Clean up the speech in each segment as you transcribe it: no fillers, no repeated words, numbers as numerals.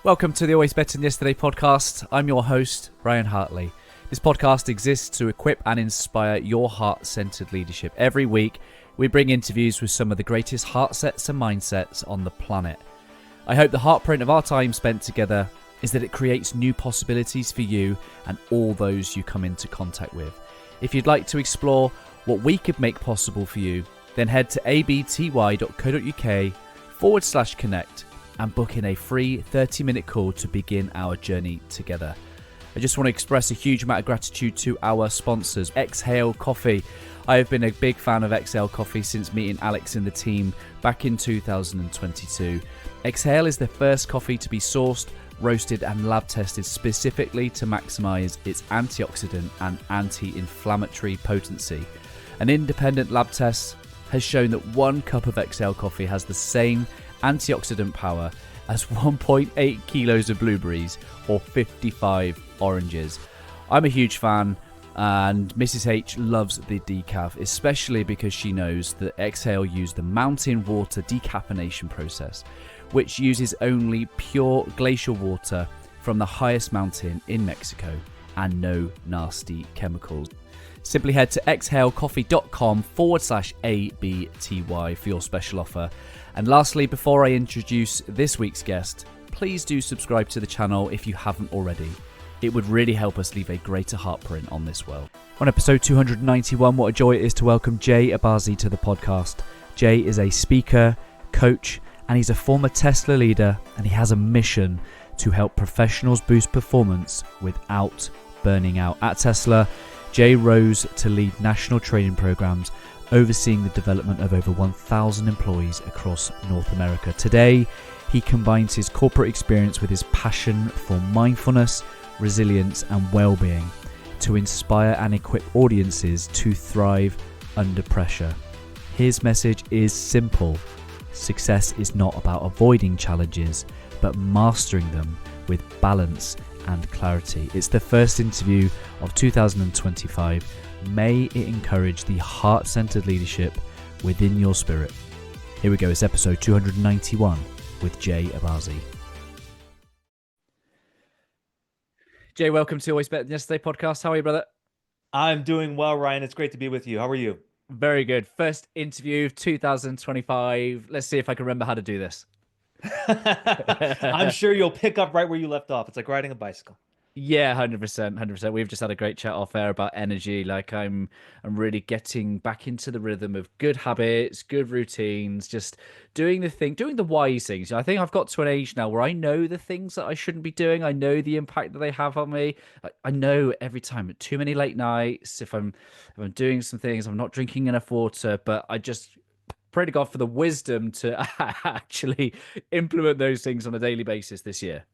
Welcome to the Always Better Than Yesterday podcast. I'm your host, Ryan Hartley. This podcast exists to equip and inspire your heart-centered leadership. Every week, we bring interviews with some of the greatest heart sets and mindsets on the planet. I hope the heartprint of our time spent together is that it creates new possibilities for you and all those you come into contact with. If you'd like to explore what we could make possible for you, then head to abty.co.uk/connect and book in a free 30-minute call to begin our journey together. I just want to express a huge amount of gratitude to our sponsors, Exhale Coffee. I have been a big fan of Exhale Coffee since meeting Alex and the team back in 2022. Exhale is the first coffee to be sourced, roasted and lab tested specifically to maximize its antioxidant and anti-inflammatory potency. An independent lab test has shown that 1 cup of Exhale Coffee has the same antioxidant power as 1.8 kilos of blueberries or 55 oranges. I'm a huge fan, and Mrs. H loves the decaf, especially because she knows that Exhale use the mountain water decaffeination process, which uses only pure glacial water from the highest mountain in Mexico and no nasty chemicals. Simply head to exhalecoffee.com/ABTY for your special offer. And lastly, before I introduce this week's guest, please do subscribe to the channel if you haven't already. It would really help us leave a greater heartprint on this world. On episode 291, what a joy it is to welcome Jay Abbasi to the podcast. Jay is a speaker, coach, and he's a former Tesla leader, and he has a mission to help professionals boost performance without burning out. At Tesla, Jay rose to lead national training programs, overseeing the development of over 1,000 employees across North America. Today, he combines his corporate experience with his passion for mindfulness, resilience, and well-being to inspire and equip audiences to thrive under pressure. His message is simple. Success is not about avoiding challenges, but mastering them with balance and clarity. It's the first interview of 2025. May it encourage the heart-centered leadership within your spirit. Here we go. It's episode 291 with Jay Abbasi. Jay, welcome to Always Better Than Yesterday podcast. How are you, brother? I'm doing well, Ryan. It's great to be with you. How are you? Very good. First interview of 2025. Let's see if I can remember how to do this. I'm sure you'll pick up right where you left off. It's like riding a bicycle. Yeah, 100%. We've just had a great chat off air about energy. Like I'm really getting back into the rhythm of good habits, good routines, just doing the wise things. I think I've got to an age now where I know the things that I shouldn't be doing. I know the impact that they have on me. I know every time too many late nights, if I'm doing some things, I'm not drinking enough water, but I just pray to God for the wisdom to actually implement those things on a daily basis this year.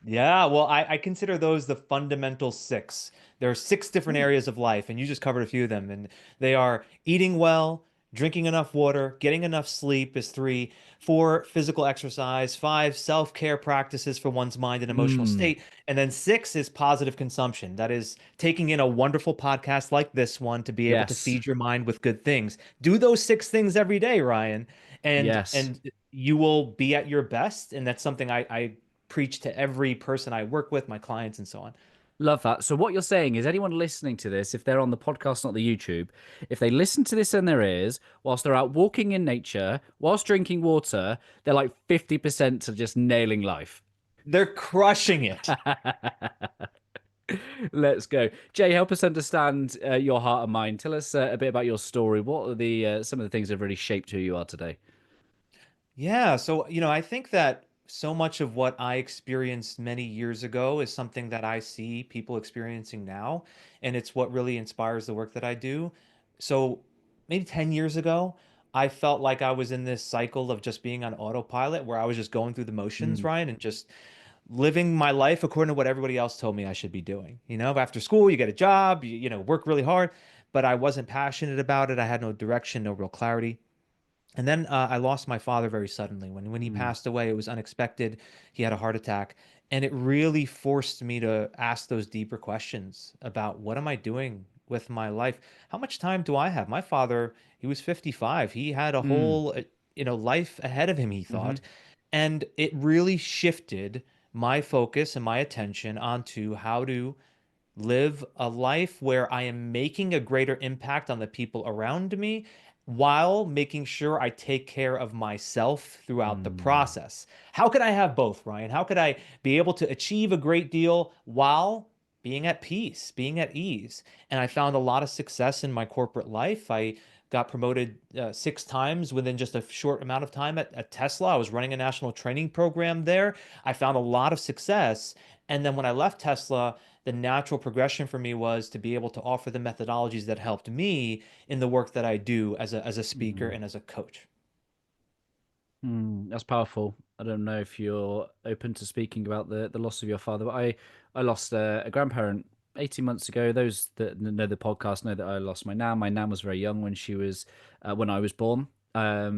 Yeah, well, I consider those the fundamental 6. There are 6 different areas of life, and you just covered a few of them. And they are eating well, drinking enough water, getting enough sleep is 3, 4, physical exercise, 5, self-care practices for one's mind and emotional state, and then 6 is positive consumption. That is taking in a wonderful podcast like this one to be able to feed your mind with good things. Do those 6 things every day, Ryan, and you will be at your best. And that's something I preach to every person I work with, my clients and so on. Love that. So what you're saying is anyone listening to this, if they're on the podcast, not the YouTube, if they listen to this in their ears, whilst they're out walking in nature, whilst drinking water, they're like 50% to just nailing life. They're crushing it. Let's go. Jay, help us understand your heart and mind. Tell us a bit about your story. What are the some of the things that have really shaped who you are today? Yeah, so, I think that so much of what I experienced many years ago is something that I see people experiencing now, and it's what really inspires the work that I do. So maybe 10 years ago, I felt like I was in this cycle of just being on autopilot where I was just going through the motions, Ryan, and just living my life according to what everybody else told me I should be doing. After school, you get a job, you work really hard, but I wasn't passionate about it. I had no direction, no real clarity. And then I lost my father very suddenly. When he passed away, it was unexpected. He had a heart attack. And it really forced me to ask those deeper questions about what am I doing with my life? How much time do I have? My father, he was 55. He had a whole, life ahead of him, he thought. And it really shifted my focus and my attention onto how to live a life where I am making a greater impact on the people around me while making sure I take care of myself throughout the Mm, process. How could I have both, Ryan? How could I be able to achieve a great deal while being at peace, being at ease? And I found a lot of success in my corporate life. I got promoted 6 times within just a short amount of time at Tesla. I was running a national training program there. I found a lot of success. And then when I left Tesla, the natural progression for me was to be able to offer the methodologies that helped me in the work that I do as a speaker mm. and as a coach. That's powerful. I don't know if you're open to speaking about the loss of your father, but I lost a grandparent 18 months ago. Those that know the podcast know that I lost my nan. My nan was very young when she was when I was born.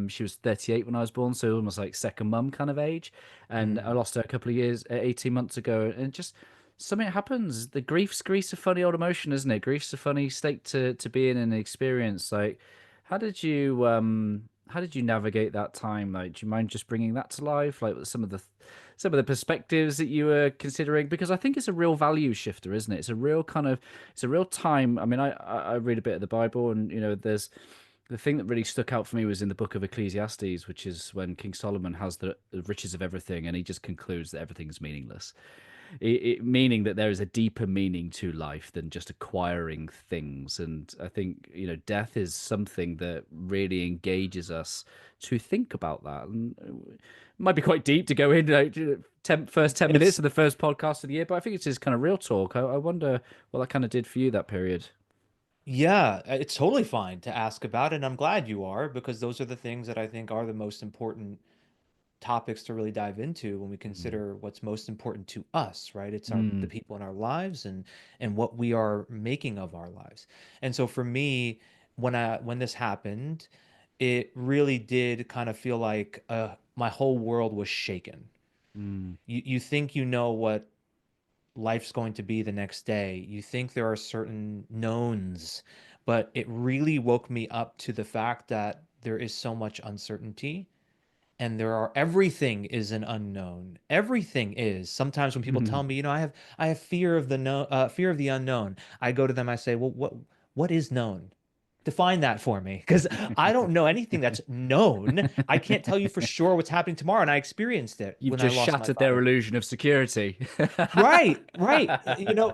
She was 38 when I was born, so almost like second mum kind of age. And I Mm. lost her a couple of years, 18 months ago, and just something happens. The grief's a funny old emotion, isn't it? Grief's a funny state to be in and experience. Like, how did you navigate that time? Like, do you mind just bringing that to life? Like some of the perspectives that you were considering, because I think it's a real value shifter, isn't it? It's a real kind of it's a real time. I mean, I read a bit of the Bible, and there's the thing that really stuck out for me was in the book of Ecclesiastes, which is when King Solomon has the riches of everything, and he just concludes that everything's meaningless, meaning that there is a deeper meaning to life than just acquiring things. And I think death is something that really engages us to think about that. And it might be quite deep to go in like, first 10 minutes It's of the first podcast of the year, but I think it's just kind of real talk. I wonder what that kind of did for you that period. Yeah, it's totally fine to ask about, and I'm glad you are because those are the things that I think are the most important topics to really dive into when we Mm. consider what's most important to us, right? It's the Mm. people in our lives and what we are making of our lives. And so for me, when this happened, it really did kind of feel like my whole world was shaken. Mm. You think you know what life's going to be the next day. You think there are certain knowns, but it really woke me up to the fact that there is so much uncertainty and everything is an unknown. Everything is. Sometimes when people tell me, I have fear of fear of the unknown. I go to them, I say, well, what is known? Define that for me, because I don't know anything that's known. I can't tell you for sure what's happening tomorrow, and I experienced it You've when I just lost my shattered their father. illusion of security. Right, right.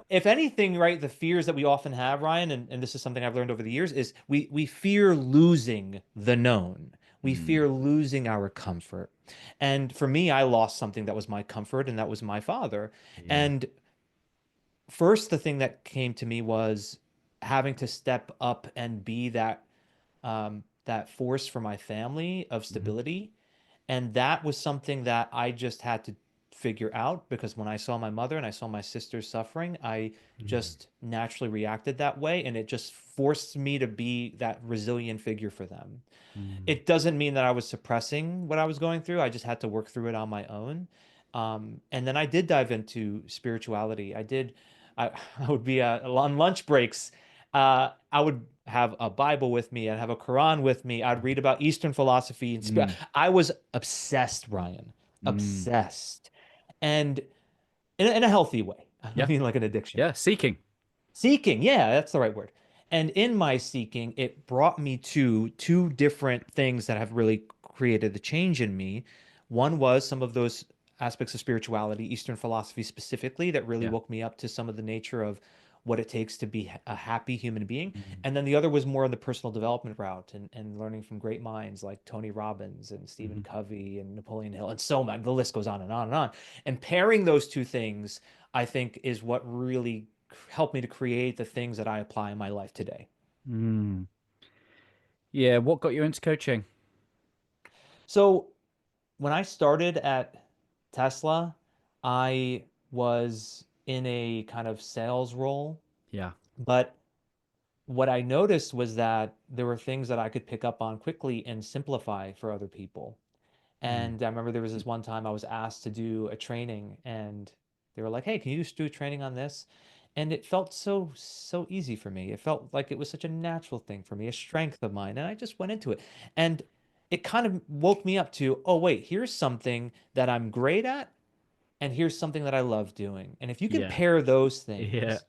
If anything, right, the fears that we often have, Ryan, and this is something I've learned over the years, is we fear losing the known. We Mm. fear losing our comfort. And for me, I lost something that was my comfort, and that was my father. Yeah. And first, the thing that came to me was having to step up and be that force for my family of Mhm. stability. And that was something that I just had to figure out because when I saw my mother and I saw my sisters suffering, I Mm. just naturally reacted that way. And it just forced me to be that resilient figure for them. Mm. It doesn't mean that I was suppressing what I was going through. I just had to work through it on my own. And then I did dive into spirituality. I would be on lunch breaks. I would have a Bible with me. I'd have a Quran with me. I'd read about Eastern philosophy and Mm. I was obsessed, Ryan, Mm. obsessed, and in a healthy way. I don't Yeah. mean like an addiction. Yeah. Seeking. Seeking, yeah, that's the right word. And in my seeking, it brought me to two different things that have really created the change in me. One was some of those aspects of spirituality, Eastern philosophy specifically, that really Yeah. woke me up to some of the nature of what it takes to be a happy human being. Mm. And then the other was more on the personal development route and learning from great minds like Tony Robbins and Stephen Mhm. Covey and Napoleon Hill and so on. The list goes on and on and on. And pairing those two things, I think, is what really helped me to create the things that I apply in my life today. Mm. Yeah. What got you into coaching? So when I started at Tesla, I was in a kind of sales role, Yeah. but what I noticed was that there were things that I could pick up on quickly and simplify for other people. Mm. And I remember there was this one time I was asked to do a training and they were like, "Hey, can you just do a training on this?" And it felt so easy for me. It felt like it was such a natural thing for me, a strength of mine, and I just went into it. And it kind of woke me up to, "Oh, wait, here's something that I'm great at and here's something that I love doing. And if you can Yeah. pair those Yeah. things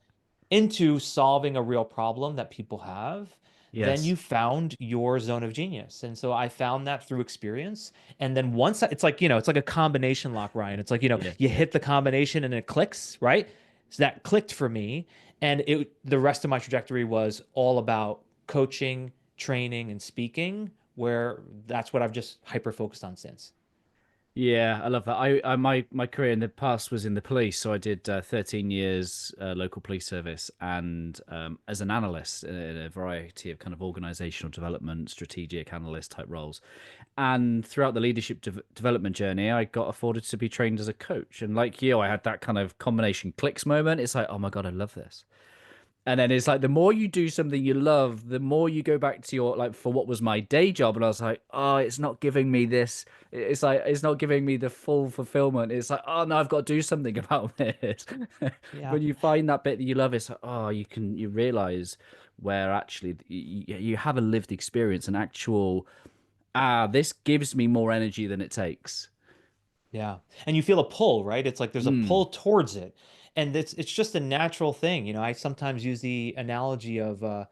into solving a real problem that people have, then Yes. you found your zone of genius. And so I found that through experience. And then once it's like, it's like a combination lock, Ryan. It's like, Yeah. you hit the combination and it clicks, right? So that clicked for me. And the rest of my trajectory was all about coaching, training, and speaking, where that's what I've just hyper focused on since. Yeah, I love that. My career in the past was in the police, so I did 13 years local police service, and as an analyst in a variety of kind of organizational development, strategic analyst type roles. And throughout the leadership development journey, I got afforded to be trained as a coach. And like you, I had that kind of combination clicks moment. It's like, oh my God, I love this. And then it's like the more you do something you love, the more you go back to your like for what was my day job, and I was like, oh, it's not giving me this. It's like it's not giving me the full fulfillment. It's like, oh no, I've got to do something about this. Yeah. When you find that bit that you love, it's like, oh, you realize where actually you have a lived experience, an actual this gives me more energy than it takes. Yeah. And you feel a pull, right? It's like there's a Mm, pull towards it. And it's just a natural thing. I sometimes use the analogy of a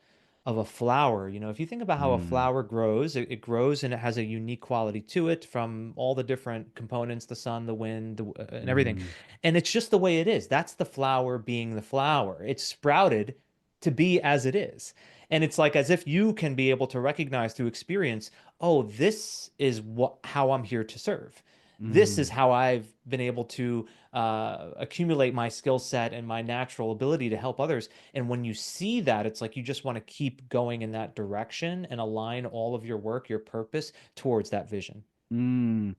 flower. If you think about how a mm, flower grows, it grows and it has a unique quality to it from all the different components, the sun, the wind, and everything. mm, And it's just the way it is. That's the flower being the flower. It's sprouted to be as it is. And it's like as if you can be able to recognize through experience, oh, this is what how I'm here to serve. This is mm. how I've been able to accumulate my skill set and my natural ability to help others. And when you see that, it's like you just want to keep going in that direction and align all of your work, your purpose towards that vision. Mm.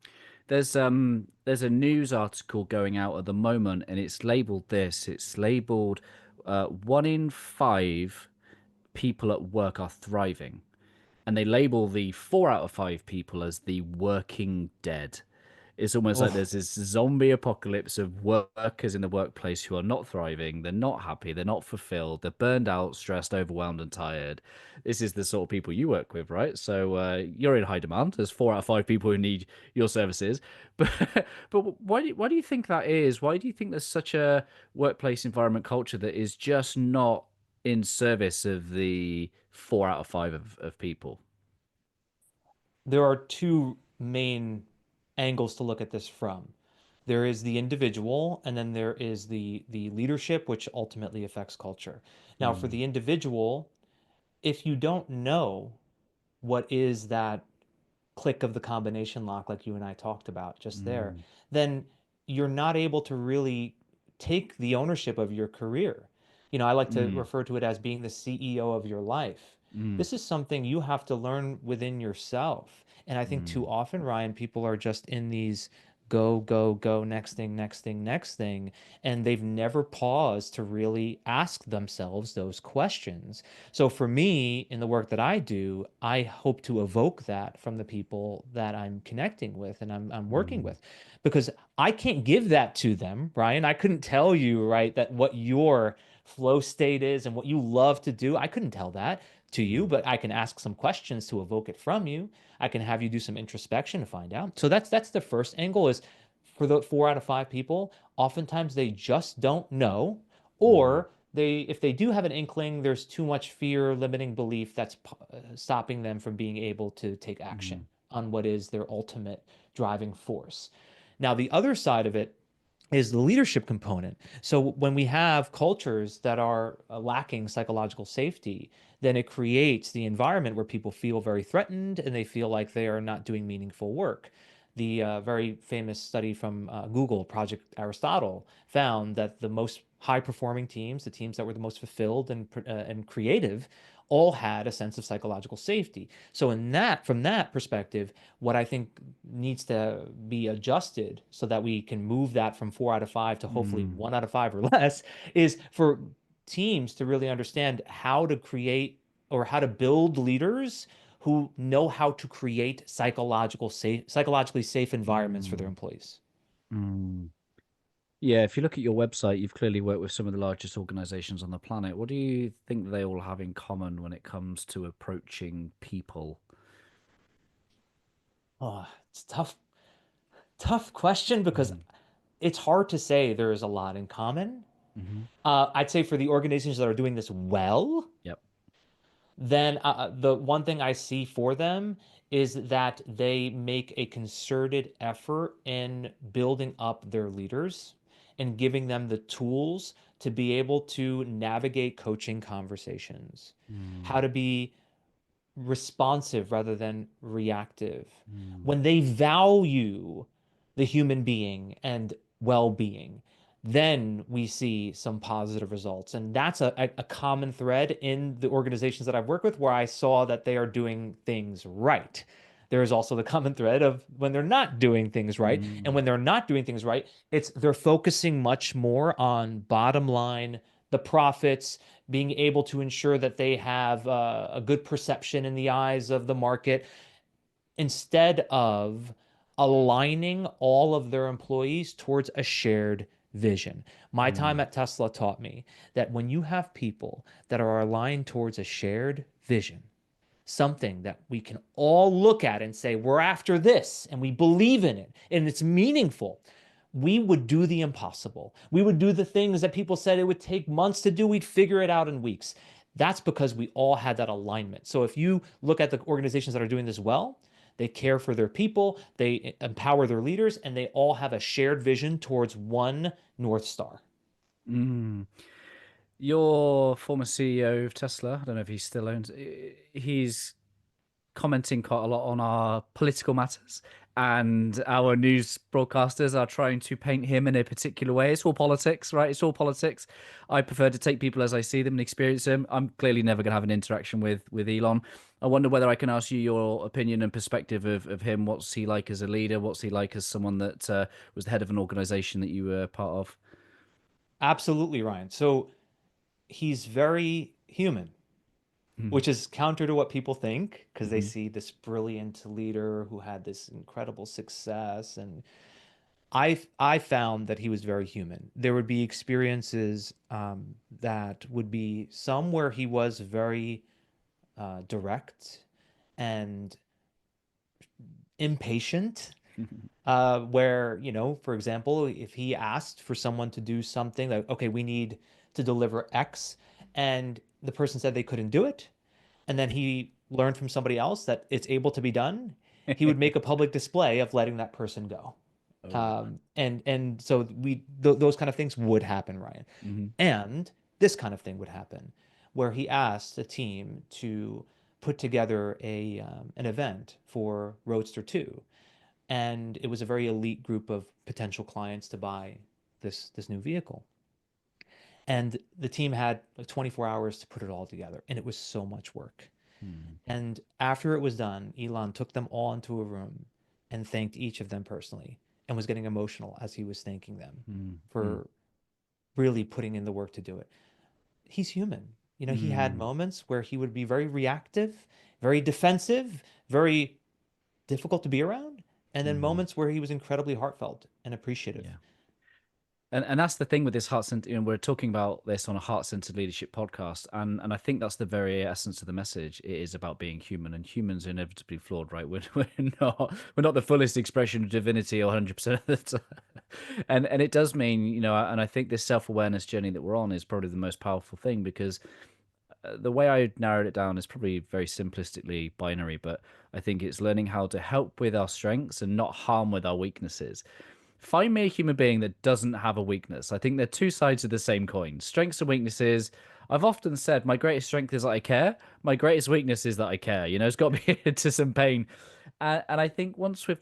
There's a news article going out at the moment, and it's labeled this. It's labeled 1 in 5 people at work are thriving, and they label the 4 out of 5 people as the working dead. It's almost like Oh, there's this zombie apocalypse of workers in the workplace who are not thriving, they're not happy, they're not fulfilled, they're burned out, stressed, overwhelmed, and tired. This is the sort of people you work with, right? So you're in high demand. There's 4 out of 5 people who need your services. But why do you think that is? Why do you think there's such a workplace environment culture that is just not in service of the 4 out of 5 of people? there are two main angles to look at this from. There is the individual, and then there is the leadership, which ultimately affects culture. Now, for Mm, the individual, if you don't know what is that click of the combination lock, like you and I talked about just there, mm, then you're not able to really take the ownership of your career. I like to mm, refer to it as being the CEO of your life. mm, This is something you have to learn within yourself. And I think too mm, often, Ryan, people are just in these go, go, go, next thing, next thing, next thing. And they've never paused to really ask themselves those questions. So for me, in the work that I do, I hope to evoke that from the people that I'm connecting with and I'm working mm, with, because I can't give that to them, Brian. I couldn't tell you, right, that what your flow state is and what you love to do. I couldn't tell that to you, mm, but I can ask some questions to evoke it from you. I can have you do some introspection to find out. So that's the first angle is for the 4 out of 5 people, oftentimes they just don't know, mm, or if they do have an inkling, there's too much fear, limiting belief that's stopping them from being able to take action mm, on what is their ultimate driving force. Now, the other side of it is the leadership component. So when we have cultures that are lacking psychological safety, then it creates the environment where people feel very threatened and they feel like they are not doing meaningful work. The very famous study from Google, Project Aristotle, found that the most high performing teams, the teams that were the most fulfilled and creative, all had a sense of psychological safety. So from that perspective, what I think needs to be adjusted so that we can move that from 4 out of 5 to hopefully mm, 1 out of 5 or less is for teams to really understand how to create or how to build leaders who know how to create psychologically safe environments for their mm, employees. mm. Yeah, if you look at your website, you've clearly worked with some of the largest organizations on the planet. What do you think they all have in common when it comes to approaching people? Oh, it's tough question because Mm, it's hard to say there is a lot in common. Hmm. I'd say for the organizations that are doing this well, Yep. then the one thing I see for them is that they make a concerted effort in building up their leaders and giving them the tools to be able to navigate coaching conversations, how Mm, to be responsive rather than reactive. mm, When they value the human being and well-being, then we see some positive results. And that's a common thread in the organizations that I've worked with where I saw that they are doing things right. There is also the common thread of when they're not doing things right. And mm, when they're not doing things right, it's they're focusing much more on bottom line, the profits, being able to ensure that they have a good perception in the eyes of the market instead of aligning all of their employees towards a shared vision. My time mm, at Tesla taught me that when you have people that are aligned towards a shared vision, something that we can all look at and say, we're after this and we believe in it and it's meaningful. We would do the impossible. We would do the things that people said it would take months to do. We'd figure it out in weeks. That's because we all had that alignment. So if you look at the organizations that are doing this well, they care for their people, they empower their leaders, and they all have a shared vision towards one North Star. mm. Your former CEO of Tesla, I don't know if he still owns, he's commenting quite a lot on our political matters, and our news broadcasters are trying to paint him in a particular way. It's all politics, right? It's all politics. I prefer to take people as I see them and experience them. I'm clearly never going to have an interaction with Elon. I wonder whether I can ask you your opinion and perspective of him. What's he like as a leader? What's he like as someone that was the head of an organization that you were part of? Absolutely, Ryan. So he's very human, which is counter to what people think because they Mm-hmm. see this brilliant leader who had this incredible success. And I found that he was very human. There would be experiences that would be some where he was very direct and impatient. Where, for example, if he asked for someone to do something like, okay, we need to deliver X, and the person said they couldn't do it, and then he learned from somebody else that it's able to be done, he would make a public display of letting that person go. Oh. And so those kind of things would happen, Ryan. Mm-hmm. And this kind of thing would happen where he asked a team to put together an event for Roadster 2, and it was a very elite group of potential clients to buy this new vehicle. And the team had like 24 hours to put it all together, and it was so much work. And after it was done, Elon took them all into a room and thanked each of them personally and was getting emotional as he was thanking them Mm-hmm. for really putting in the work to do it. He's human. He had Mm-hmm. moments where he would be very reactive, very defensive, very difficult to be around, and then Mm-hmm. moments where he was incredibly heartfelt and appreciative. Yeah. And that's the thing with this heart centered, we're talking about this on a heart centered leadership podcast. And I think that's the very essence of the message. It is about being human, and humans are inevitably flawed, right? We're not the fullest expression of divinity or 100% of the time. And it does mean, and I think this self awareness journey that we're on is probably the most powerful thing because the way I narrowed it down is probably very simplistically binary, but I think it's learning how to help with our strengths and not harm with our weaknesses. Find me a human being that doesn't have a weakness. I think they're two sides of the same coin. Strengths and weaknesses. I've often said my greatest strength is that I care. My greatest weakness is that I care. It's got me into some pain. And I think once we've,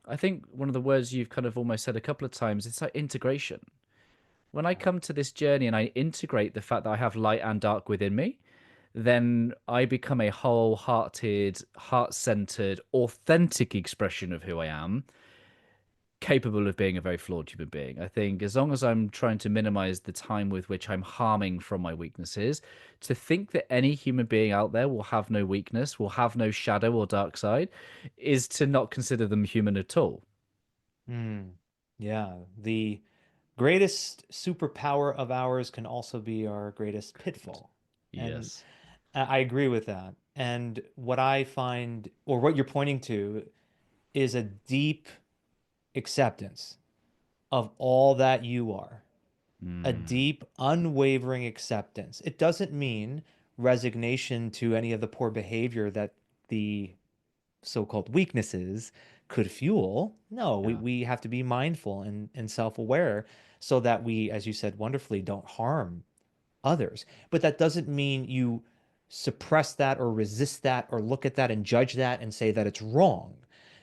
I think one of the words you've kind of almost said a couple of times, it's like integration. When I come to this journey and I integrate the fact that I have light and dark within me, then I become a wholehearted, heart centered, authentic expression of who I am, capable of being a very flawed human being. I think as long as I'm trying to minimize the time with which I'm harming from my weaknesses, to think that any human being out there will have no weakness, will have no shadow or dark side, is to not consider them human at all. Mm, yeah, the greatest superpower of ours can also be our greatest pitfall. And Yes. I agree with that. And what I find, or what you're pointing to, is a deep acceptance. of all that you are, a Mm. deep, unwavering acceptance. It doesn't mean resignation to any of the poor behavior that the so-called weaknesses could fuel. No, Yeah. we have to be mindful and self-aware so that we, as you said wonderfully, don't harm others. But that doesn't mean you suppress that or resist that or look at that and judge that and say that it's wrong.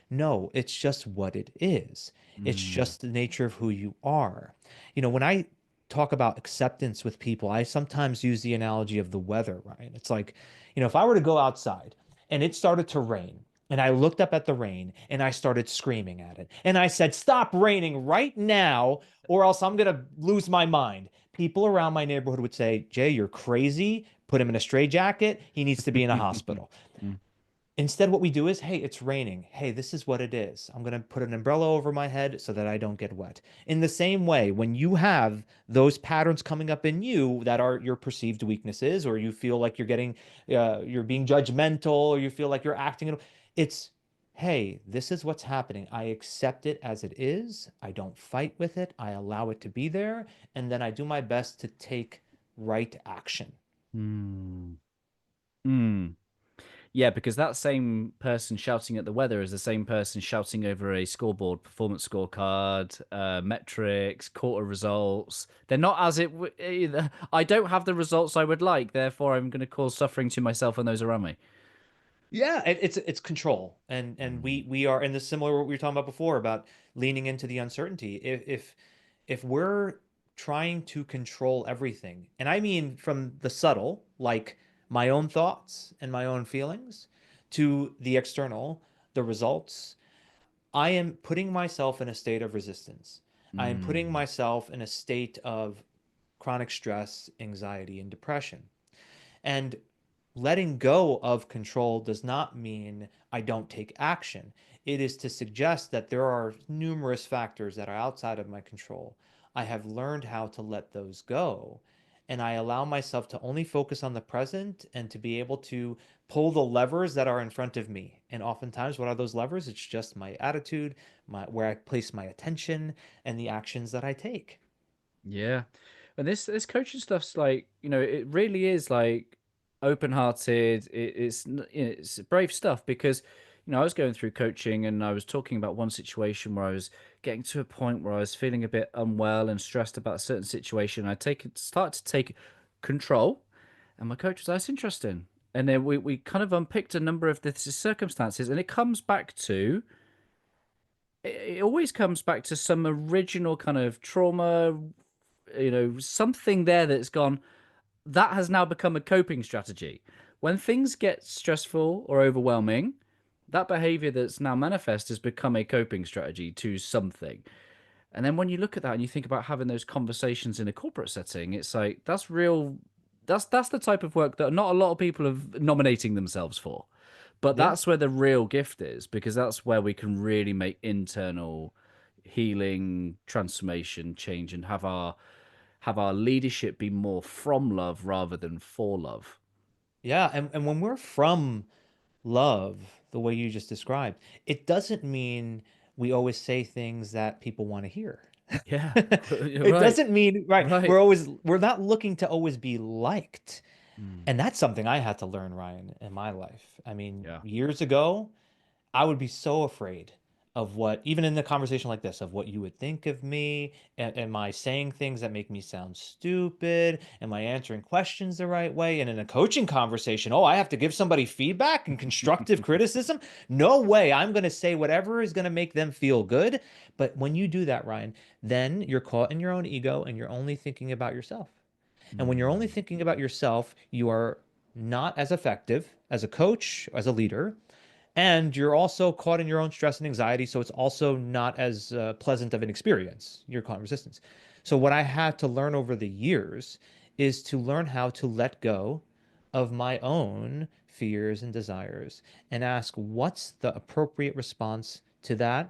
No, it's just what it is. It's Mm. just the nature of who you are. When I talk about acceptance with people, I sometimes use the analogy of the weather, right? It's like, if I were to go outside and it started to rain, and I looked up at the rain and I started screaming at it. And I said, "Stop raining right now, or else I'm going to lose my mind." People around my neighborhood would say, "Jay, you're crazy. Put him in a straitjacket. He needs to be in a hospital." Mm. Instead, what we do is, hey, it's raining. Hey, this is what it is. I'm going to put an umbrella over my head so that I don't get wet. In the same way, when you have those patterns coming up in you that are your perceived weaknesses, or you feel like you're being judgmental, or you feel like you're acting, it's, hey, this is what's happening. I accept it as it is. I don't fight with it. I allow it to be there. And then I do my best to take right action. Mm. Mm. Yeah, because that same person shouting at the weather is the same person shouting over a scoreboard, performance scorecard, metrics, quarter results. They're not as either. I don't have the results I would like, therefore I'm going to cause suffering to myself and those around me. Yeah, it's control, and we Mm. we are in the similar what we were talking about before about leaning into the uncertainty. If we're trying to control everything, and I mean from the subtle, like my own thoughts and my own feelings, to the external, the results, I am putting myself in a state of resistance. I am putting Mm. myself in a state of chronic stress, anxiety, and depression. And letting go of control does not mean I don't take action. It is to suggest that there are numerous factors that are outside of my control. I have learned how to let those go. And I allow myself to only focus on the present and to be able to pull the levers that are in front of me. And oftentimes, what are those levers? It's just my attitude, where I place my attention, and the actions that I take. Yeah. And this coaching stuff's like, it really is like open-hearted. It's brave stuff because, I was going through coaching and I was talking about one situation where I was getting to a point where I was feeling a bit unwell and stressed about a certain situation. Start to take control, and my coach was like, "That's interesting." And then we kind of unpicked a number of the circumstances, and it always comes back to some original kind of trauma, something there that's gone, that has now become a coping strategy. When things get stressful or overwhelming, that behavior that's now manifest has become a coping strategy to something. And then when you look at that and you think about having those conversations in a corporate setting, it's like that's real. That's the type of work that not a lot of people are nominating themselves for. But Yeah. that's where the real gift is, because that's where we can really make internal healing, transformation, change, and have our leadership be more from love rather than for love. Yeah. And when we're from love, the way you just described, it doesn't mean we always say things that people want to hear. Yeah, you're It right. doesn't mean, right, Right. we're not looking to always be liked. Mm. And that's something I had to learn, Ryan, in my life. I mean, Yeah. years ago, I would be so afraid of what, even in a conversation like this, of what you would think of me. Am I saying things that make me sound stupid? Am I answering questions the right way? And in a coaching conversation, oh, I have to give somebody feedback and constructive criticism? No way. I'm going to say whatever is going to make them feel good. But when you do that, Ryan, then you're caught in your own ego and you're only thinking about yourself. And when you're only Mm. thinking about yourself, you are not as effective as a coach, as a leader, and you're also caught in your own stress and anxiety. So it's also not as pleasant of an experience. You're caught in resistance. So, what I had to learn over the years is to learn how to let go of my own fears and desires and ask what's the appropriate response to that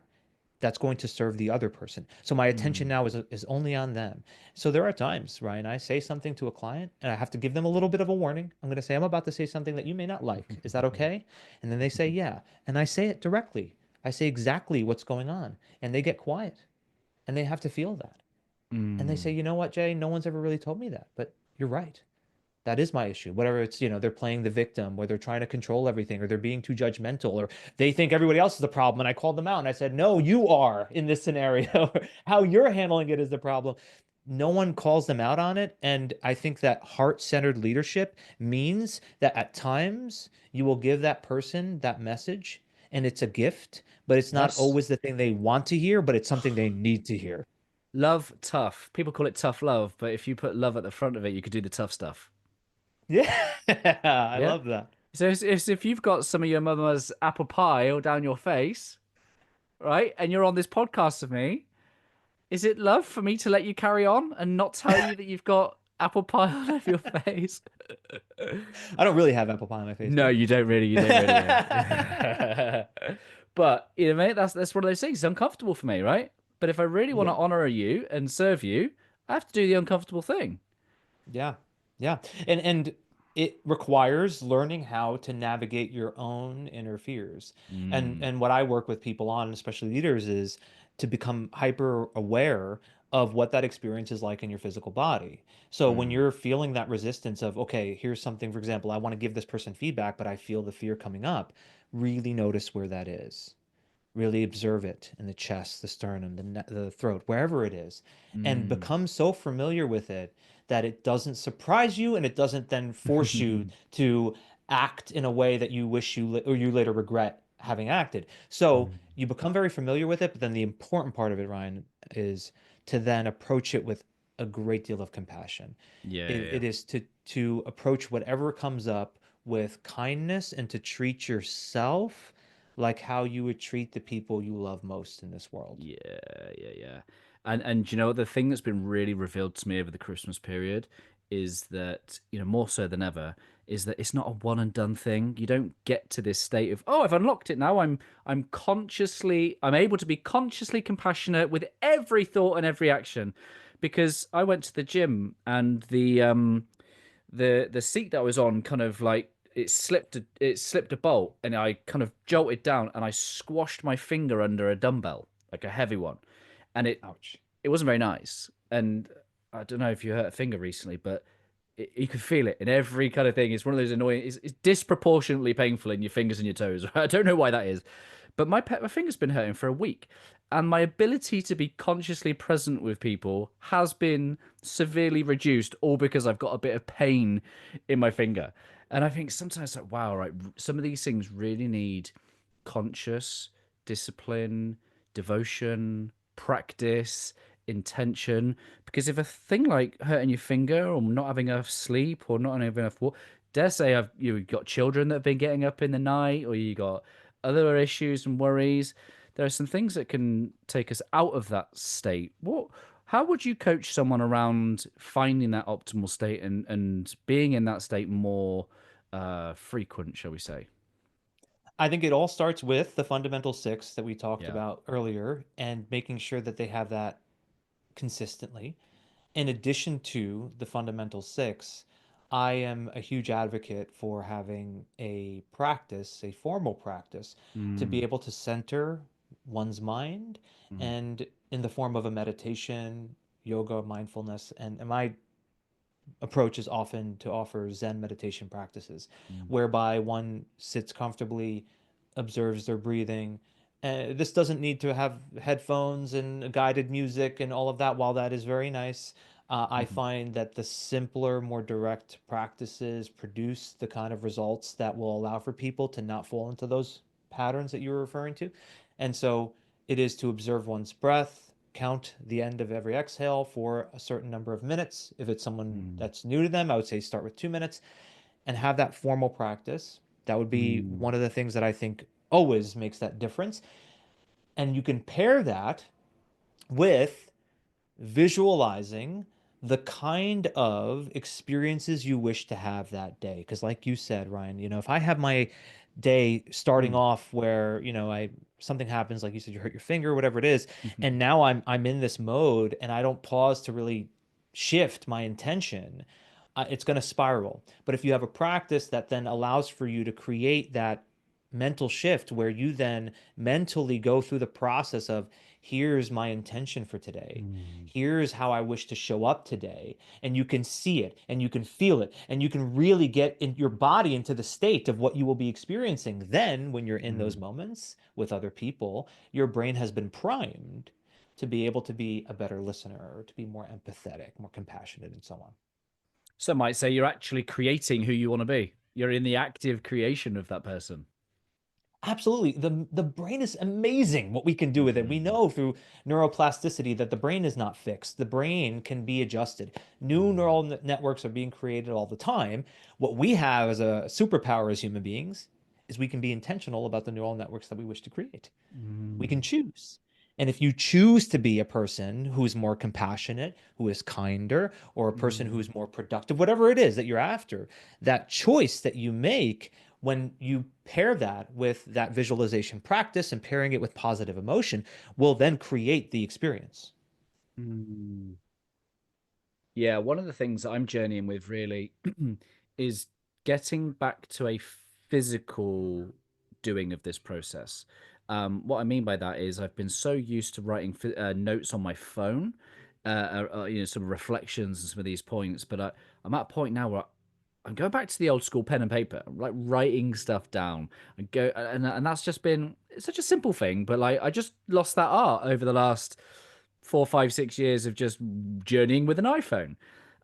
that's going to serve the other person. So my attention Mm. now is only on them. So there are times, Ryan, I say something to a client and I have to give them a little bit of a warning. I'm going to say, I'm about to say something that you may not like. Is that okay? And then they say, yeah. And I say it directly. I say exactly what's going on. And they get quiet. and they have to feel that. And they say, Mm. you know what, Jay, no one's ever really told me that, but you're right. That is my issue. Whatever it's, they're playing the victim or they're trying to control everything or they're being too judgmental or they think everybody else is the problem. And I called them out and I said, no, you are in this scenario. How you're handling it is the problem. No one calls them out on it. And I think that heart-centered leadership means that at times you will give that person that message and it's a gift, but it's not Yes. always the thing they want to hear, but it's something they need to hear. Love tough. People call it tough love, but if you put love at the front of it, you could do the tough stuff. Yeah, I Yeah. love that. So it's if you've got some of your mama's apple pie all down your face, right, and you're on this podcast with me, is it love for me to let you carry on and not tell you that you've got apple pie all over your face? I don't really have apple pie on my face, do No, you? you don't really. You don't really. Yeah. But mate, that's one of those things. It's uncomfortable for me, right? But if I really want to Yeah. honor you and serve you, I have to do the uncomfortable thing. Yeah. Yeah. And it requires learning how to navigate your own inner fears. Mm, And what I work with people on, especially leaders, is to become hyper aware of what that experience is like in your physical body. So when mm, you're feeling that resistance of, okay, here's something, for example, I want to give this person feedback, but I feel the fear coming up, really notice where that is. Really observe it in the chest, the sternum, the throat, wherever it is, and mm. become so familiar with it that it doesn't surprise you and it doesn't then force you to act in a way that you wish or you later regret having acted. So Mm. you become very familiar with it, but then the important part of it, Ryan, is to then approach it with a great deal of compassion. Yeah, It, yeah, it is to approach whatever comes up with kindness and to treat yourself like how you would treat the people you love most in this world. yeah, yeah, yeah. And you know the thing that's been really revealed to me over the Christmas period is that more so than ever is that it's not a one and done thing. You don't get to this state of I've unlocked it now. I'm able to be consciously compassionate with every thought and every action, because I went to the gym and the seat that I was on kind of like it slipped a bolt and I kind of jolted down and I squashed my finger under a dumbbell, like a heavy one, and Ouch. it wasn't very nice. And I don't know if you hurt a finger recently, but you can feel it in every kind of thing. It's one of those annoying. It's disproportionately painful in your fingers and your toes. I don't know why that is, but my finger's been hurting for a week, and my ability to be consciously present with people has been severely reduced, all because I've got a bit of pain in my finger. And I think sometimes like, wow, right, some of these things really need conscious discipline, devotion, practice, intention. Because if a thing like hurting your finger or not having enough sleep or not having enough water, dare say you've got children that have been getting up in the night or you got other issues and worries, there are some things that can take us out of that state. How would you coach someone around finding that optimal state and being in that state more frequent, shall we say? I think it all starts with the fundamental six that we talked Yeah. about earlier and making sure that they have that consistently. In addition to the fundamental six, I am a huge advocate for having a practice, a formal practice, to be Mm, able to center one's mind mm, and in the form of a meditation, yoga, mindfulness, and my approach is often to offer Zen meditation practices, mm, whereby one sits comfortably, observes their breathing. This doesn't need to have headphones and guided music and all of that. While that is very nice, I mhm, find that the simpler, more direct practices produce the kind of results that will allow for people to not fall into those patterns that you were referring to. And so it is to observe one's breath, count the end of every exhale for a certain number of minutes. If it's someone mm, that's new to them, I would say start with 2 minutes and have that formal practice. That would be mm, one of the things that I think always makes that difference. And you can pair that with visualizing the kind of experiences you wish to have that day. Because, like you said, Ryan, if I have my day starting mm, off where, I something happens, like you said, you hurt your finger, whatever it is, mhm, and now I'm in this mode and I don't pause to really shift my intention, it's going to spiral. But if you have a practice that then allows for you to create that mental shift where you then mentally go through the process of here's my intention for today. Mm. Here's how I wish to show up today. And you can see it and you can feel it and you can really get in your body into the state of what you will be experiencing. Then, when you're in those Mm. moments with other people, your brain has been primed to be able to be a better listener, to be more empathetic, more compassionate, and so on. Some might say you're actually creating who you want to be. You're in the active creation of that person. Absolutely. The brain is amazing what we can do with it. We Mm. know through neuroplasticity that the brain is not fixed. The brain can be adjusted. New Mm. neural networks are being created all the time. What we have as a superpower as human beings is we can be intentional about the neural networks that we wish to create. We can Mm. choose. And if you choose to be a person who's more compassionate, who is kinder, or a person Mm. who's more productive, whatever it is that you're after, that choice that you make when you pair that with that visualization practice and pairing it with positive emotion will then create the experience. Mm. Yeah, one of the things that I'm journeying with really is getting back to a physical doing of this process. What I mean by that is I've been so used to writing notes on my phone, some reflections and some of these points, but I'm at a point now where I'm going back to the old school pen and paper, like writing stuff down and and that's just been it's such a simple thing, but like I just lost that art over the last 4, 5, 6 years of just journeying with an iPhone.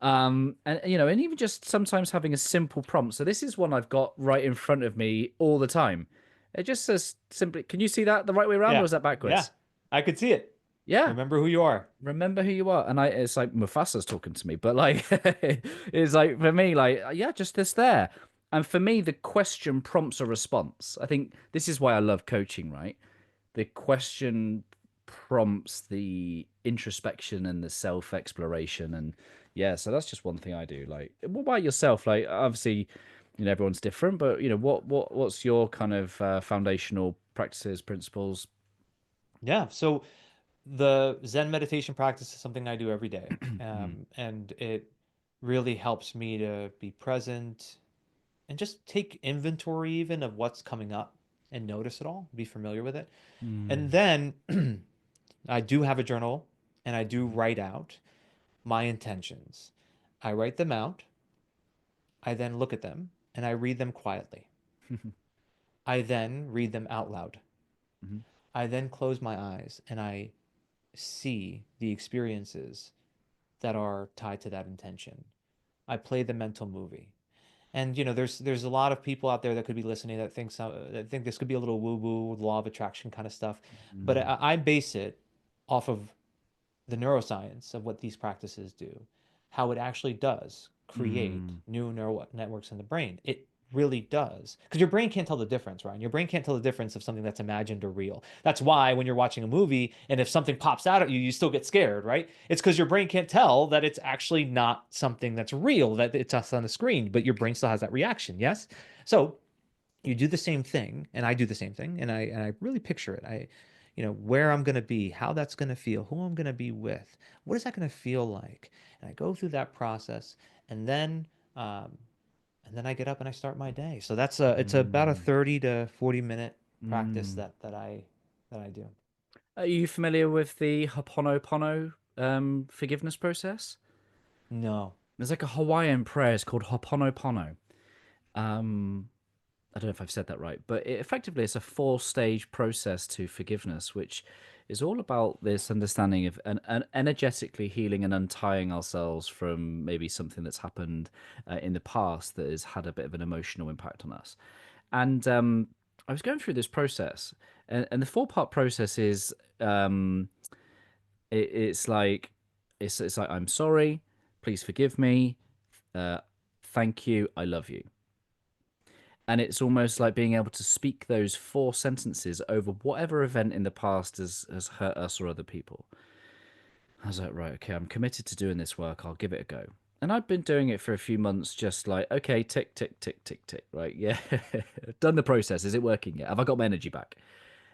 And and even just sometimes having a simple prompt. So this is one I've got right in front of me all the time. It just says simply, can you see that the right way around or Yeah. is that Yeah. backwards? I could see it. Yeah. Remember who you are. Remember who you are. And it's like Mufasa's talking to me, but like it's like for me, like, yeah, just this there. And for me, the question prompts a response. I think this is why I love coaching, right? The question prompts the introspection and the self exploration. And yeah, so that's just one thing I do. Like, what about yourself? Like, obviously, everyone's different, but what's your kind of foundational practices, principles? Yeah. So the Zen meditation practice is something I do every day. Mm. And it really helps me to be present and just take inventory even of what's coming up and notice it all, be familiar with it. And Mm. then I do have a journal and I do write out my intentions. I write them out. I then look at them and I read them quietly. I then read them out loud. Mhm. I then close my eyes and I see the experiences that are tied to that intention. I play the mental movie. And there's a lot of people out there that could be listening that think this could be a little woo woo law of attraction kind of stuff, but Mm. I base it off of the neuroscience of what these practices do, how it actually does create Mm. new neural networks in the brain. It really does. Because your brain can't tell the difference, Ryan. Your brain can't tell the difference of something that's imagined or real. That's why when you're watching a movie and if something pops out at you, you still get scared, right? It's because your brain can't tell that it's actually not something that's real, that it's us on the screen, but your brain still has that reaction, yes? So you do the same thing and I do the same thing and I really picture it. Where I'm going to be, how that's going to feel, who I'm going to be with, what is that going to feel like? And I go through that process and then um, I get up and I start my day. So it's about a Mm. 30 to 40 minute practice Mm. that I do. Are you familiar with the Ho'oponopono forgiveness process? No. There's like a Hawaiian prayer. It's called Ho'oponopono. Um, I don't know if I've said that right, but effectively it's a four-stage process to forgiveness, which is all about this understanding of an energetically healing and untying ourselves from maybe something that's happened in the past that has had a bit of an emotional impact on us. And I was going through this process, and the four-part process is it's like it's like I'm sorry, please forgive me, uh, thank you, I love you. And it's almost like being able to speak those four sentences over whatever event in the past has hurt us or other people. I was like, right, okay, I'm committed to doing this work. I'll give it a go. And I've been doing it for a few months, just like, okay, tick, tick, tick, tick, tick, right? Yeah. Done the process. Is it working yet? Have I got my energy back?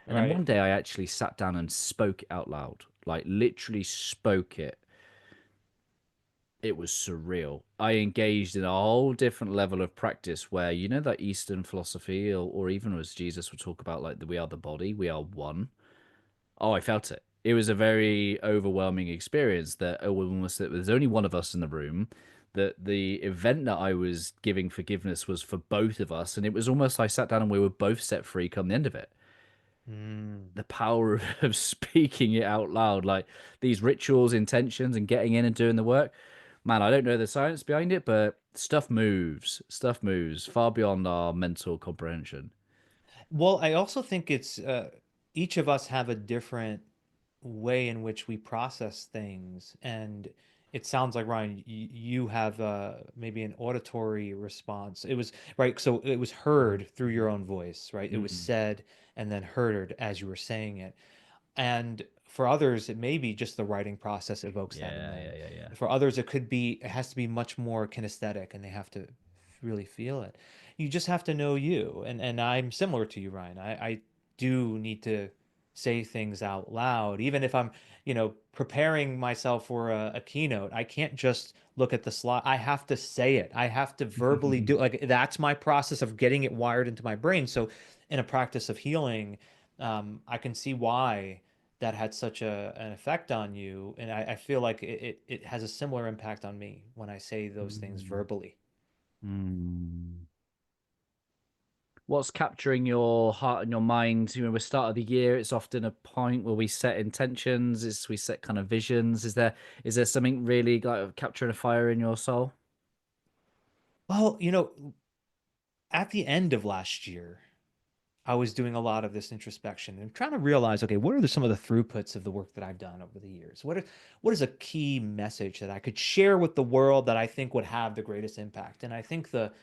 And then Right. one day I actually sat down and spoke it out loud, like literally spoke it. It was surreal. I engaged in a whole different level of practice where, that Eastern philosophy, or even as Jesus would talk about, like, we are the body, we are one. Oh, I felt it. it was a very overwhelming experience that almost that there's only one of us in the room, that the event that I was giving forgiveness was for both of us, and it was almost like I sat down and we were both set free come the end of it. Mm. The power of speaking it out loud, like these rituals, intentions, and getting in and doing the work. Man, I don't know the science behind it, but stuff moves far beyond our mental comprehension. Well, I also think it's each of us have a different way in which we process things, and it sounds like Ryan, you have maybe an auditory response. It was right, so it was heard through your own voice, right? It was Mm. said and then heard as you were saying it. And for others, it may be just the writing process evokes that in Yeah, them. yeah, yeah, yeah. For others, it has to be much more kinesthetic and they have to really feel it. You just have to know you. And I'm similar to you, Ryan. I do need to say things out loud, even if I'm, preparing myself for a keynote. I can't just look at the slide. I have to say it. I have to verbally do like that's my process of getting it wired into my brain. So in a practice of healing, I can see why that had such an effect on you. And I feel like it has a similar impact on me when I say those things Mm. verbally. Mm. What's capturing your heart and your mind? You know, the start of the year, it's often a point where we set intentions, is we set kind of visions. Is there something really like capturing a fire in your soul? Well, at the end of last year, I was doing a lot of this introspection and trying to realize, okay, what are some of the throughputs of the work that I've done over the years? What is a key message that I could share with the world that I think would have the greatest impact? And I think the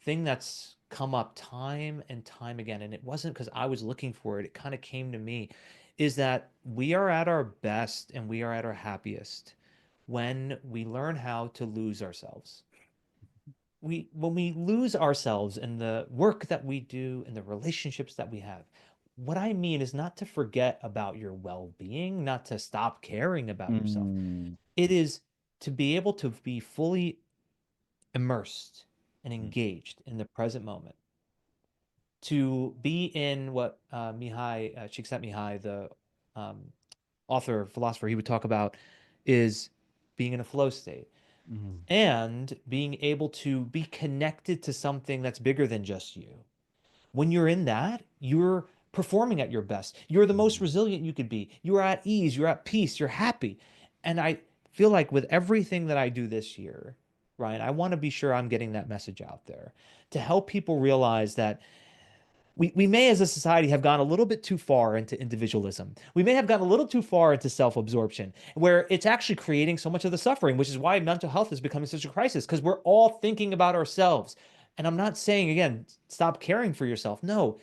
thing that's come up time and time again, and it wasn't because I was looking for it, it kind of came to me, is that we are at our best and we are at our happiest when we learn how to lose ourselves. When we lose ourselves in the work that we do and the relationships that we have, what I mean is not to forget about your well-being, not to stop caring about yourself. Mm. It is to be able to be fully immersed and Mm. engaged in the present moment, to be in what Mihai Csikszentmihalyi, the um, author, philosopher, he would talk about is being in a flow state Mm. and being able to be connected to something that's bigger than just you. When you're in that, you're performing at your best. You're the most Mm. resilient you could be. You're at ease, you're at peace, you're happy. And I feel like with everything that I do this year, Ryan, I want to be sure I'm getting that message out there to help people realize that we may as a society have gone a little bit too far into individualism. We may have gone a little too far into self-absorption, where it's actually creating so much of the suffering, which is why mental health is becoming such a crisis, because we're all thinking about ourselves. And I'm not saying, again, stop caring for yourself. No,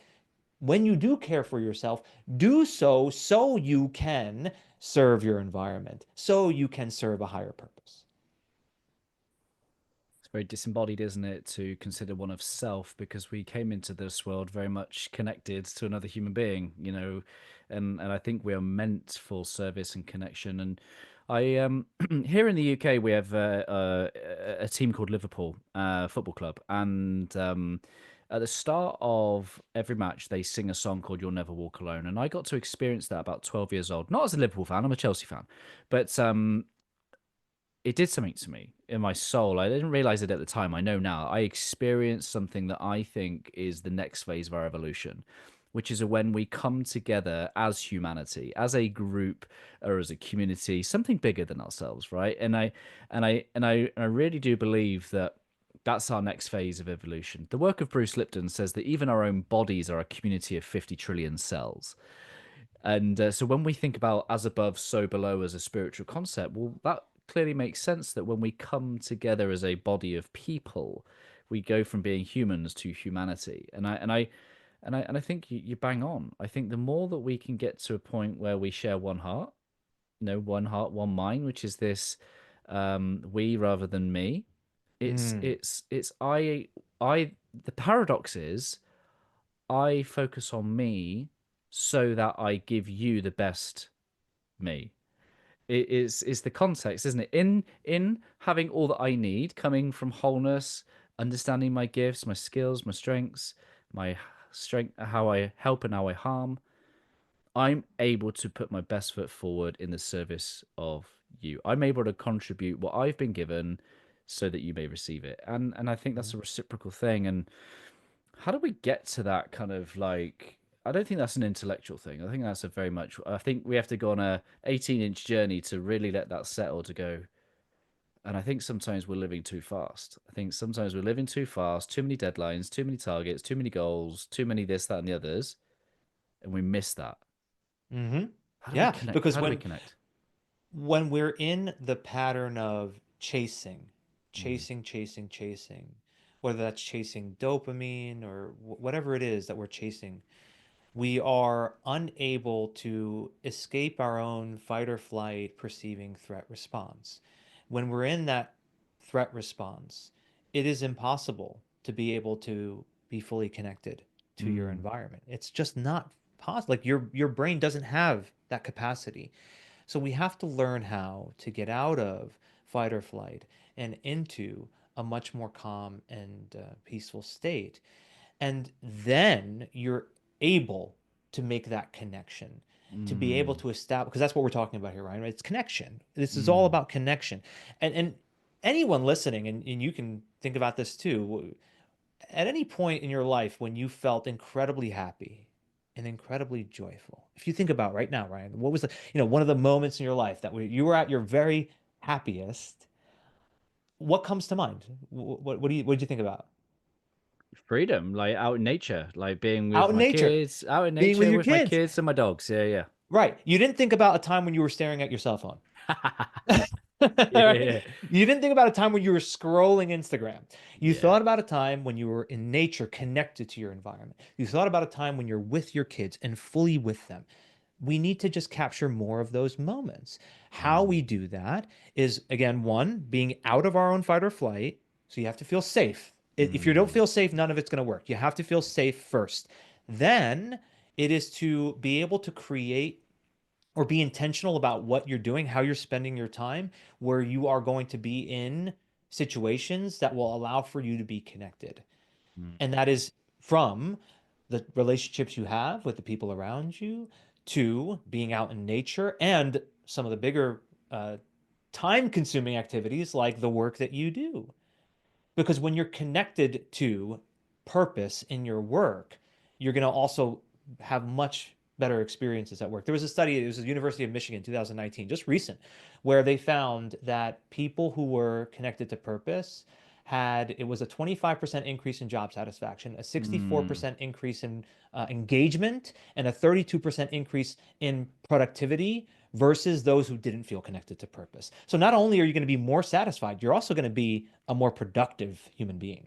when you do care for yourself, do so you can serve your environment, so you can serve a higher purpose. It's very disembodied, isn't it, to consider one of self, because we came into this world very much connected to another human being, and I think we are meant for service and connection. And I here in the UK we have a team called Liverpool Football Club, and at the start of every match they sing a song called "You'll Never Walk Alone," and I got to experience that about 12 years old. Not as a Liverpool fan, I'm a Chelsea fan, but it did something to me in my soul. I didn't realize it at the time. I know now. I experienced something that I think is the next phase of our evolution, which is when we come together as humanity, as a group or as a community, something bigger than ourselves, right? And I really do believe that that's our next phase of evolution. The work of Bruce Lipton says that even our own bodies are a community of 50 trillion cells. And so when we think about as above, so below as a spiritual concept, well, that clearly makes sense that when we come together as a body of people, we go from being humans to humanity. And I think you bang on. I think the more that we can get to a point where we share one heart, one heart, one mind, which is this we rather than me. Mm. It's I. The paradox is I focus on me so that I give you the best me. It's the context, isn't it? In having all that I need, coming from wholeness, understanding my gifts, my skills, my strengths, my strength, how I help and how I harm. I'm able to put my best foot forward in the service of you. I'm able to contribute what I've been given so that you may receive it. And I think that's Mhm. a reciprocal thing. And how do we get to that kind of like, I don't think that's an intellectual thing. I think that's a very much, I think we have to go on a 18-inch journey to really let that settle to go. And I think sometimes we're living too fast. I think sometimes we're living too fast, too many deadlines, too many targets, too many goals, too many this, that, and the others, and we miss that. Hmm. How do we Yeah, connect? because How do we connect? when we're in the pattern of chasing, Mm, chasing, whether that's chasing dopamine or whatever it is that we're chasing, we are unable to escape our own fight or flight perceiving threat response. When we're in that threat response, it is impossible to be able to be fully connected to your mm, environment. It's just not possible. Like your brain doesn't have that capacity. So we have to learn how to get out of fight or flight and into a much more calm and peaceful state. And then you're able to make that connection, to be able mm, to establish, because that's what we're talking about here, Ryan, right? It's connection. This is all mm. about connection. And anyone listening, and you can think about this too, at any point in your life when you felt incredibly happy and incredibly joyful, if you think about right now, Ryan, what was the, one of the moments in your life that you were at your very happiest? What comes to mind? What do you think about? Freedom, like out in nature, like being with Out in my nature, kids, out in being with nature your with my kids. kids and my dogs. Yeah, Right. You didn't think about a time when you were staring at your cell phone. yeah. Right? Yeah. You didn't think about a time when you were scrolling Instagram. You Yeah. thought about a time when you were in nature, connected to your environment. You thought about a time when you're with your kids and fully with them. We need to just capture more of those moments. How Mm, we do that is, again, one, being out of our own fight or flight. So you have to feel safe. If you don't mm, feel safe, none of it's going to work. You have to feel safe first. Then it is to be able to create or be intentional about what you're doing, how you're spending your time, where you are going to be in situations that will allow for you to be connected. mm, And that is from the relationships you have with the people around you to being out in nature and some of the bigger time consuming activities like the work that you do. Because when you're connected to purpose in your work, you're going to also have much better experiences at work. There was a study, it was the University of Michigan, 2019, just recent, where they found that people who were connected to purpose had, it was a 25% increase in job satisfaction, a mm. 64% increase in engagement, and a 32% increase in productivity versus those who didn't feel connected to purpose. So not only are you going to be more satisfied, you're also going to be a more productive human being.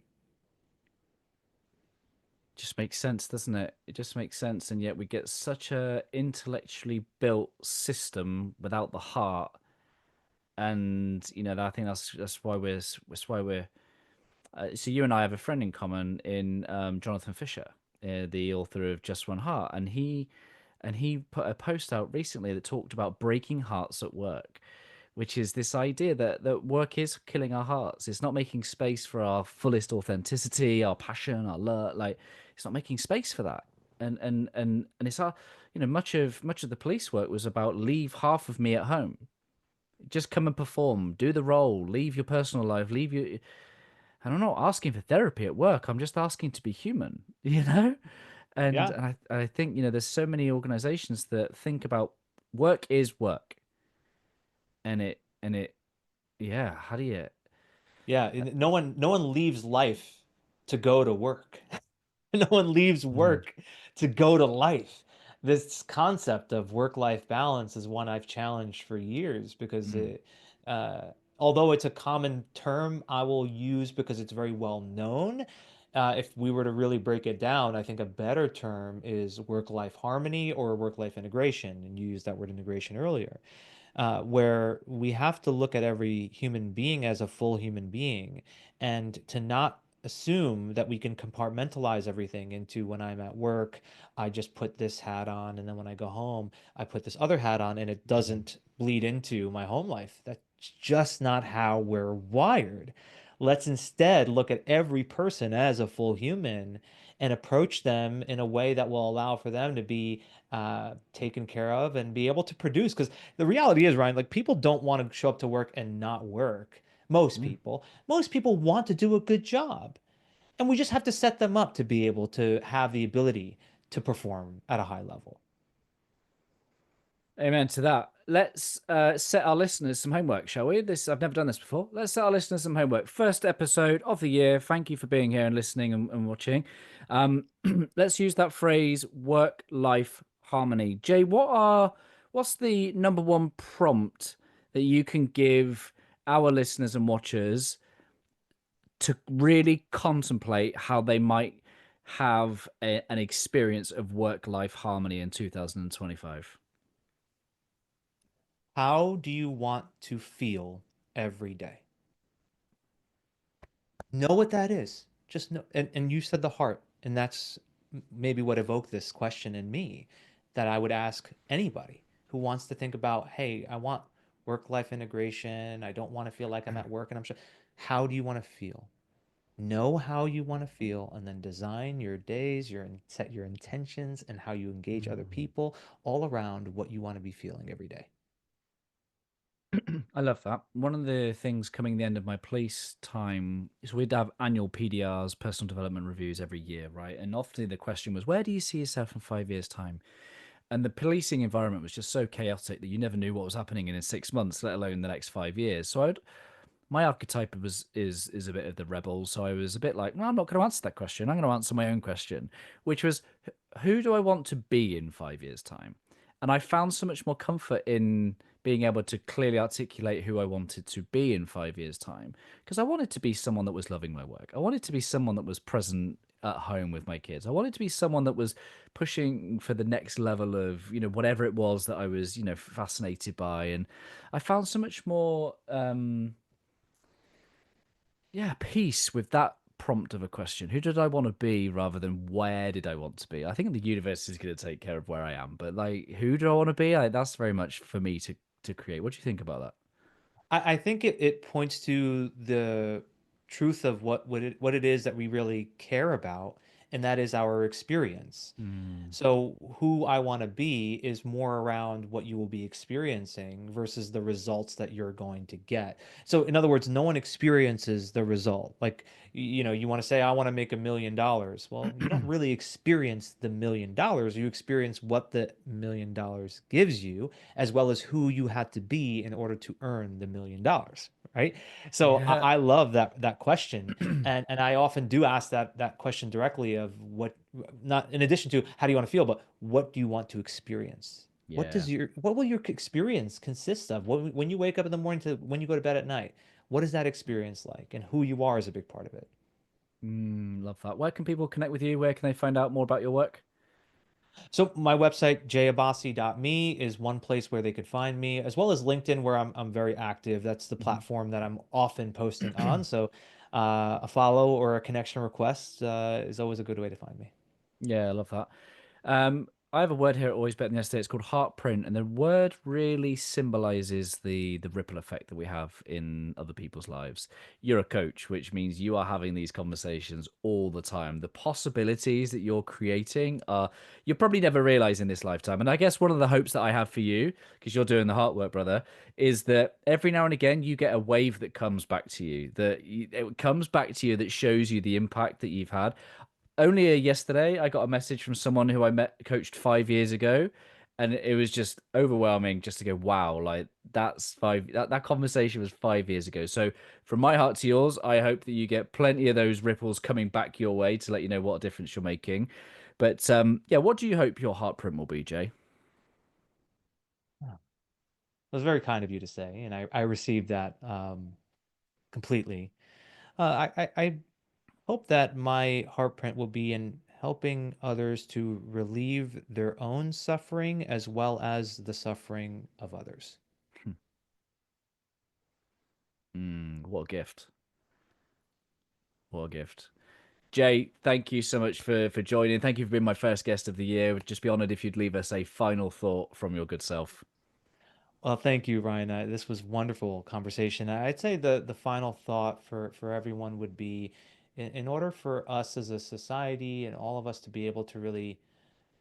Just makes sense, doesn't it? It just makes sense, and yet we get such a intellectually built system without the heart, and I think that's why we're. So you and I have a friend in common in Jonathan Fisher, the author of Just One Heart, and he put a post out recently that talked about breaking hearts at work, which is this idea that work is killing our hearts. It's not making space for our fullest authenticity, our passion, our love. Like it's not making space for that. And it's our, much of the police work was about leave half of me at home. Just come and perform, do the role, leave your personal life, leave your. And I'm not asking for therapy at work. I'm just asking to be human, you know. And Yeah. I think there's so many organizations that think about work is work, and it yeah. How do you? Yeah. No one leaves life to go to work. No one leaves Mm, work to go to life. This concept of work-life balance is one I've challenged for years because mm, although it's a common term I will use because it's very well known, if we were to really break it down, I think a better term is work-life harmony or work-life integration. And you used that word integration earlier, where we have to look at every human being as a full human being and to not assume that we can compartmentalize everything into when I'm at work, I just put this hat on, and then when I go home, I put this other hat on, and it mm, doesn't bleed into my home life. That's just not how we're wired. Let's instead look at every person as a full human and approach them in a way that will allow for them to be taken care of and be able to produce. Because the reality is, Ryan, like people don't want to show up to work and not work. Mm. Most people want to do a good job. And we just have to set them up to be able to have the ability to perform at a high level. Amen to that. Let's set our listeners some homework, shall we? This I've never done this before. Let's set our listeners some homework. First episode of the year. Thank you for being here and listening and watching. Let's use that phrase work-life harmony. Jay, what's the number one prompt that you can give our listeners and watchers to really contemplate how they might have an experience of work-life harmony in 2025? How do you want to feel every day? Know what that is. Just know. And you said the heart, and that's maybe what evoked this question in me that I would ask anybody who wants to think about, hey, I want work-life integration. I don't want to feel like I'm at work and I'm sure. How do you want to feel? Know how you want to feel and then design your days, set your intentions and how you engage other people all around what you want to be feeling every day. I love that. One of the things coming the end of my police time is we'd have annual PDRs, personal development reviews every year, right? And often the question was, where do you see yourself in 5 years' time? And the policing environment was just so chaotic that you never knew what was happening in 6 months, let alone the next 5 years. So my archetype is a bit of the rebel. So I was a bit like, well, I'm not going to answer that question. I'm going to answer my own question, which was, who do I want to be in 5 years' time? And I found so much more comfort in being able to clearly articulate who I wanted to be in 5 years' time. Because I wanted to be someone that was loving my work. I wanted to be someone that was present at home with my kids. I wanted to be someone that was pushing for the next level of, whatever it was that I was, fascinated by. And I found so much more peace with that prompt of a question. Who did I want to be rather than where did I want to be? I think the universe is going to take care of where I am, but like, who do I want to be? That's very much for me to create. What do you think about that? I think it points to the truth of what it is that we really care about, and that is our experience. Mm. So who I want to be is more around what you will be experiencing versus the results that you're going to get. So in other words, no one experiences the result. Like, you want to say, I want to make $1 million. Well, you don't really experience the $1 million. You experience what the $1 million gives you, as well as who you had to be in order to earn the $1 million. Right. So Yeah. I love that question. And I often do ask that question directly of what, not in addition to how do you want to feel, but what do you want to experience? Yeah. What will your experience consist of? When you wake up in the morning to when you go to bed at night, what is that experience like? And who you are is a big part of it. Love that. Where can people connect with you? Where can they find out more about your work? So my website, jayabbasi.me, is one place where they could find me, as well as LinkedIn, where I'm very active. That's the Mhm. platform that I'm often posting on. So a follow or a connection request is always a good way to find me. Yeah, I love that. I have a word here at Always Better Than Yesterday. It's called heartprint, and the word really symbolizes the ripple effect that we have in other people's lives. You're a coach, which means you are having these conversations all the time. The possibilities that you're creating are you'll probably never realize in this lifetime. And I guess one of the hopes that I have for you, because you're doing the heart work, brother, is that every now and again you get a wave that comes back to you, it comes back to you that shows you the impact that you've had. Only yesterday I got a message from someone who I met coached 5 years ago, and it was just overwhelming just to go, wow, like that conversation was 5 years ago. So from my heart to yours, I hope that you get plenty of those ripples coming back your way to let you know what a difference you're making. But yeah, what do you hope your heartprint will be, Jay? Oh, it was very kind of you to say, and I received that completely. I hope that my heartprint will be in helping others to relieve their own suffering as well as the suffering of others. What a gift. What a gift. Jay, thank you so much for joining. Thank you for being my first guest of the year. Would just be honored if you'd leave us a final thought from your good self. Well, thank you, Ryan. This was wonderful conversation. I'd say the final thought for everyone would be In order for us as a society and all of us to be able to really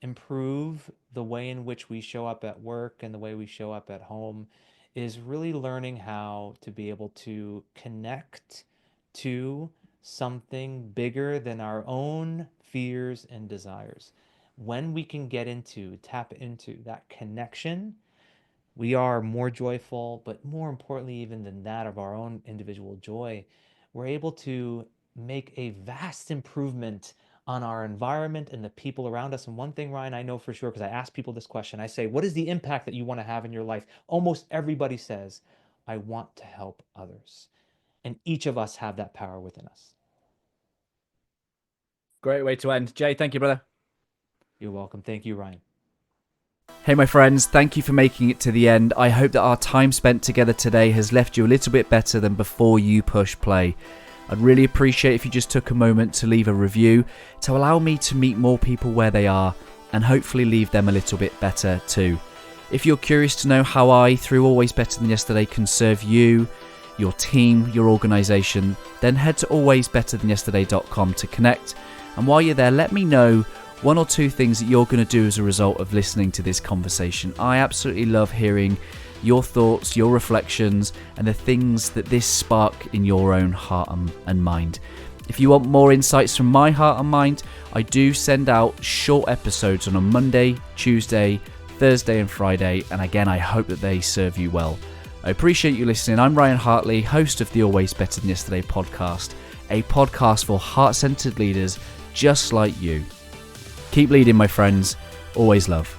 improve the way in which we show up at work and the way we show up at home is really learning how to be able to connect to something bigger than our own fears and desires. When we can tap into that connection, we are more joyful, but more importantly, even than that of our own individual joy, we're able to make a vast improvement on our environment and the people around us. And one thing, Ryan, I know for sure, because I ask people this question, I say, what is the impact that you want to have in your life? Almost everybody says, I want to help others. And each of us have that power within us. Great way to end. Jay, thank you, brother. You're welcome. Thank you, Ryan. Hey my friends, thank you for making it to the end. I hope that our time spent together today has left you a little bit better than before you push play. I'd really appreciate if you just took a moment to leave a review to allow me to meet more people where they are and hopefully leave them a little bit better too. If you're curious to know how I, through Always Better Than Yesterday, can serve you, your team, your organisation, then head to alwaysbetterthanyesterday.com to connect. And while you're there, let me know one or two things that you're going to do as a result of listening to this conversation. I absolutely love hearing your thoughts, your reflections, and the things that this spark in your own heart and mind. If you want more insights from my heart and mind, I do send out short episodes on a Monday, Tuesday, Thursday and Friday, and again, I hope that they serve you well. I appreciate you listening. I'm Ryan Hartley, host of the Always Better Than Yesterday podcast, a podcast for heart-centered leaders just like you. Keep leading, my friends. Always love.